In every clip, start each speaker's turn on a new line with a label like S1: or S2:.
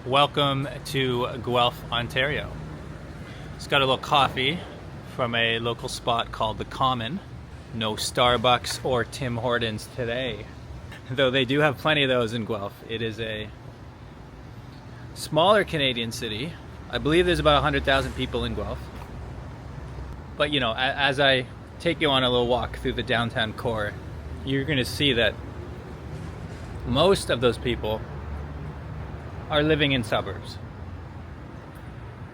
S1: Welcome to Guelph, Ontario. Just got a little coffee from a local spot called The Common. No Starbucks or Tim Hortons today, though they do have plenty of those in Guelph. It is a smaller Canadian city. I believe there's about 100,000 people in Guelph. But you know, as I take you on a little walk through the downtown core, you're going to see that most of those people are living in suburbs.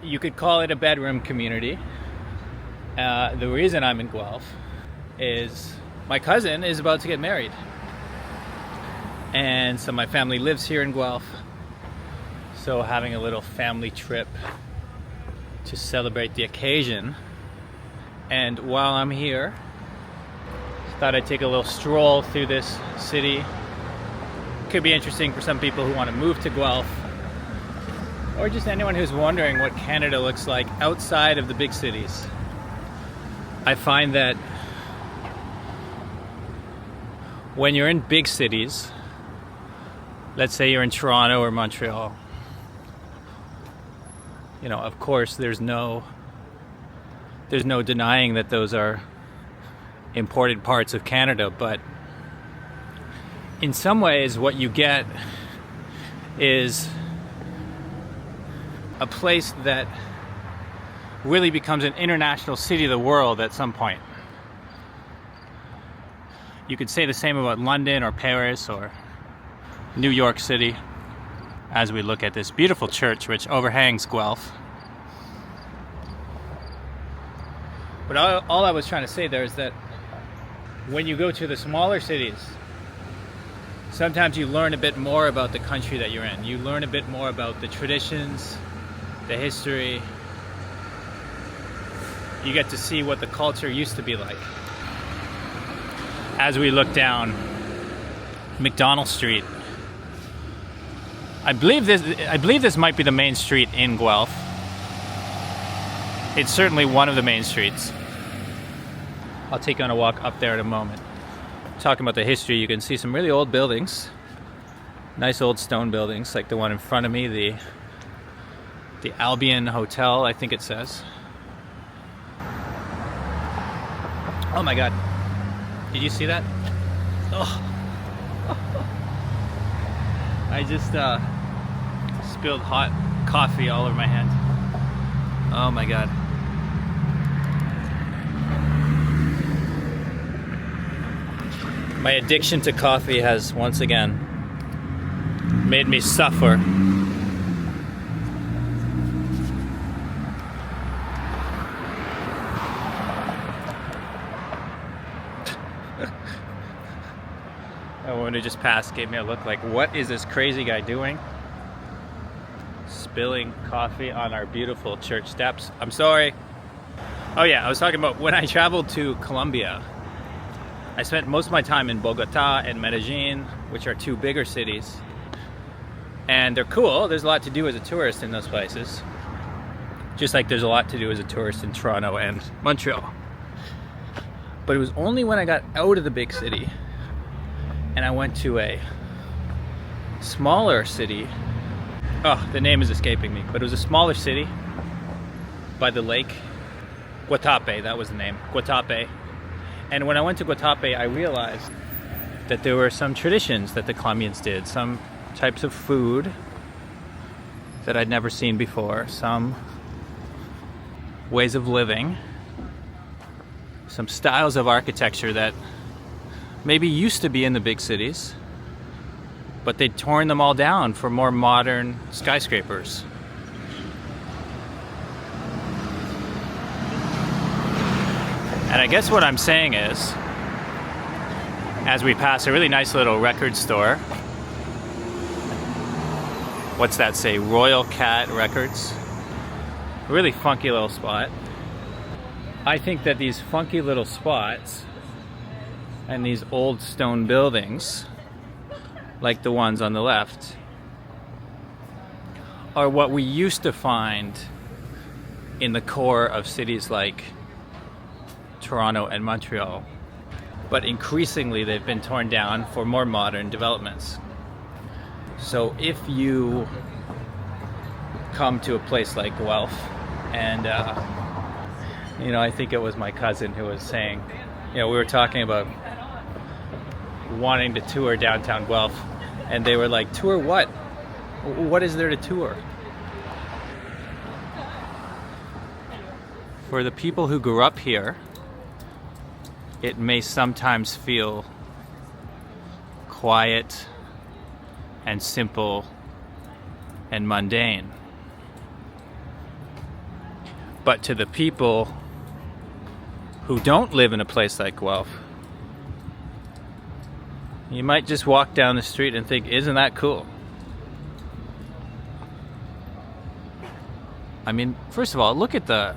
S1: You could call it a bedroom community. The reason I'm in Guelph is my cousin is about to get married. And so my family lives here in Guelph. So having a little family trip to celebrate the occasion. And while I'm here, thought I'd take a little stroll through this city. Could be interesting for some people who want to move to Guelph, or just anyone who's wondering what Canada looks like outside of the big cities. I find that when you're in big cities, let's say you're in Toronto or Montreal, you know, of course there's no denying that those are important parts of Canada, but in some ways what you get is a place that really becomes an international city of the world at some point. You could say the same about London or Paris or New York City as we look at this beautiful church which overhangs Guelph. But all I was trying to say there is that when you go to the smaller cities, sometimes you learn a bit more about the country that you're in. You learn a bit more about the traditions, the history. You get to see what the culture used to be like. As we look down McDonald Street, I believe this might be the main street in Guelph. It's certainly one of the main streets. I'll take you on a walk up there in a moment. Talking about the history, you can see some really old buildings. Nice old stone buildings, like the one in front of me, the Albion Hotel, I think it says. Oh my god. Did you see that? Oh. I just spilled hot coffee all over my hand. Oh my god. My addiction to coffee has once again made me suffer. A woman who just passed gave me a look like, what is this crazy guy doing? Spilling coffee on our beautiful church steps. I'm sorry. Oh yeah, I was talking about when I traveled to Colombia. I spent most of my time in Bogota and Medellin, which are two bigger cities. And they're cool. There's a lot to do as a tourist in those places. Just like there's a lot to do as a tourist in Toronto and Montreal. But it was only when I got out of the big city and I went to a smaller city. Oh, the name is escaping me, but it was a smaller city by the lake. Guatape, that was the name. Guatape. And when I went to Guatape, I realized that there were some traditions that the Colombians did, some types of food that I'd never seen before, some ways of living, some styles of architecture that maybe used to be in the big cities, but they'd torn them all down for more modern skyscrapers. And I guess what I'm saying is, as we pass a really nice little record store, what's that say? Royal Cat Records. A really funky little spot. I think that these funky little spots and these old stone buildings, like the ones on the left, are what we used to find in the core of cities like Toronto and Montreal. But increasingly they've been torn down for more modern developments. So if you come to a place like Guelph. And, I think it was my cousin who was saying, we were talking about wanting to tour downtown Guelph. And they were like, tour what? What is there to tour? For the people who grew up here, it may sometimes feel quiet and simple and mundane. But to the people who don't live in a place like Guelph, you might just walk down the street and think, isn't that cool? I mean, first of all, look at the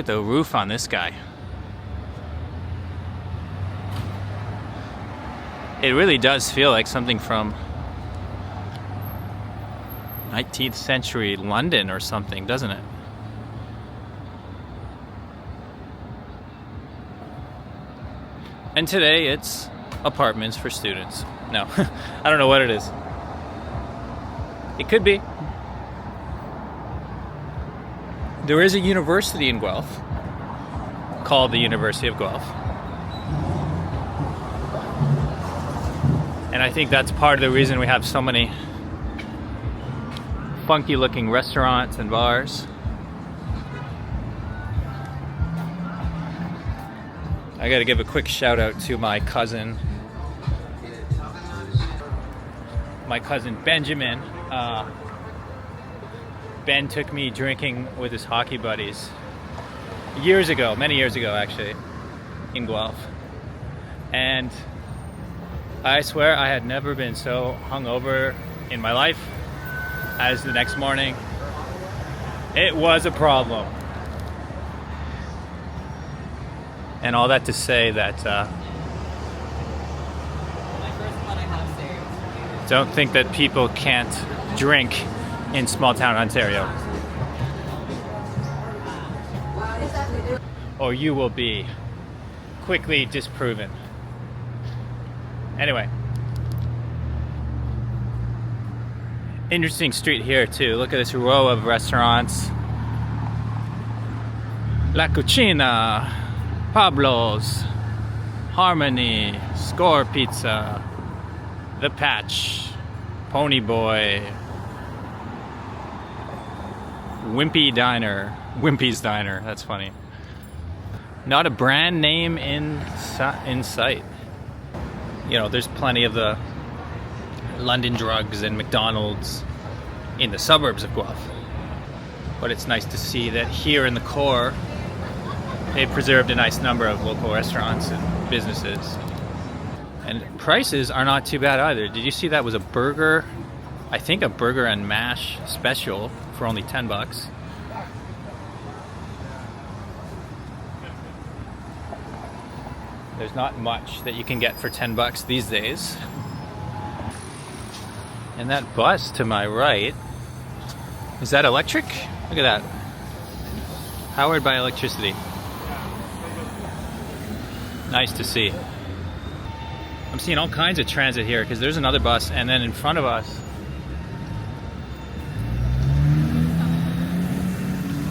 S1: roof on this guy. It really does feel like something from 19th century London or something, doesn't it? And today it's apartments for students. No, I don't know what it is. It could be. There is a university in Guelph called the University of Guelph. And I think that's part of the reason we have so many funky looking restaurants and bars. I gotta give a quick shout out to my cousin Benjamin. Ben took me drinking with his hockey buddies many years ago actually, in Guelph. And I swear I had never been so hungover in my life as the next morning. It was a problem. And all that to say that don't think that people can't drink in small town Ontario, or you will be quickly disproven. Anyway, interesting street here too. Look at this row of restaurants. La Cucina, Pablo's, Harmony, Score Pizza, The Patch, Pony Boy, Wimpy's Diner, that's funny. Not a brand name in sight. There's plenty of the London Drugs and McDonald's in the suburbs of Guelph. But it's nice to see that here in the core, they've preserved a nice number of local restaurants and businesses. And prices are not too bad either. Did you see that was a burger? I think a burger and mash special for only $10. There's not much that you can get for $10 these days. And that bus to my right, is that electric? Look at that. Powered by electricity. Nice to see. I'm seeing all kinds of transit here because there's another bus, and then in front of us,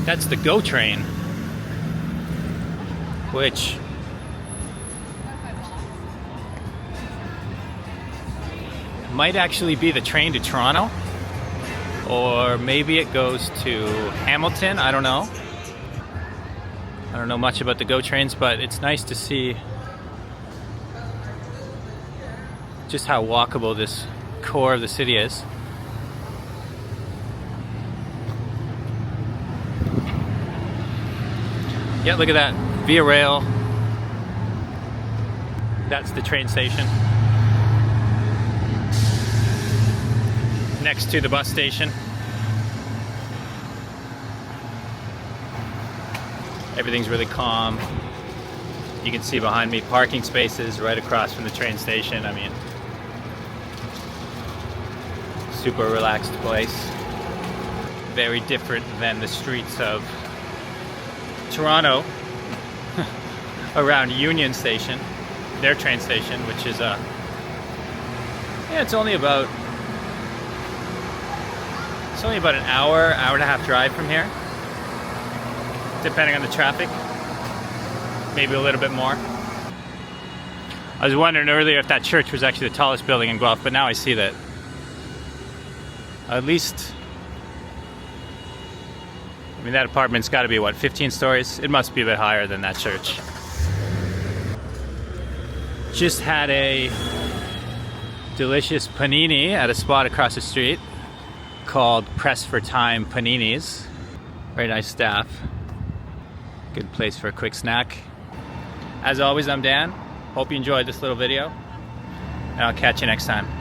S1: that's the GO train, which might actually be the train to Toronto, or maybe it goes to Hamilton. I don't know. I don't know much about the GO trains, but it's nice to see just how walkable this core of the city is. Yeah, look at that. Via Rail. That's the train station. Next to the bus station. Everything's really calm. You can see behind me parking spaces right across from the train station. I mean, super relaxed place. Very different than the streets of Toronto around Union Station, their train station, which is it's only about It's only about an hour, hour and a half drive from here, depending on the traffic. Maybe a little bit more. I was wondering earlier if that church was actually the tallest building in Guelph, but now I see that at least, I mean, that apartment's got to be, what, 15 stories? It must be a bit higher than that church. Just had a delicious panini at a spot across the street called Press for Time Paninis. Very nice staff. Good place for a quick snack. As always, I'm Dan. Hope you enjoyed this little video, and I'll catch you next time.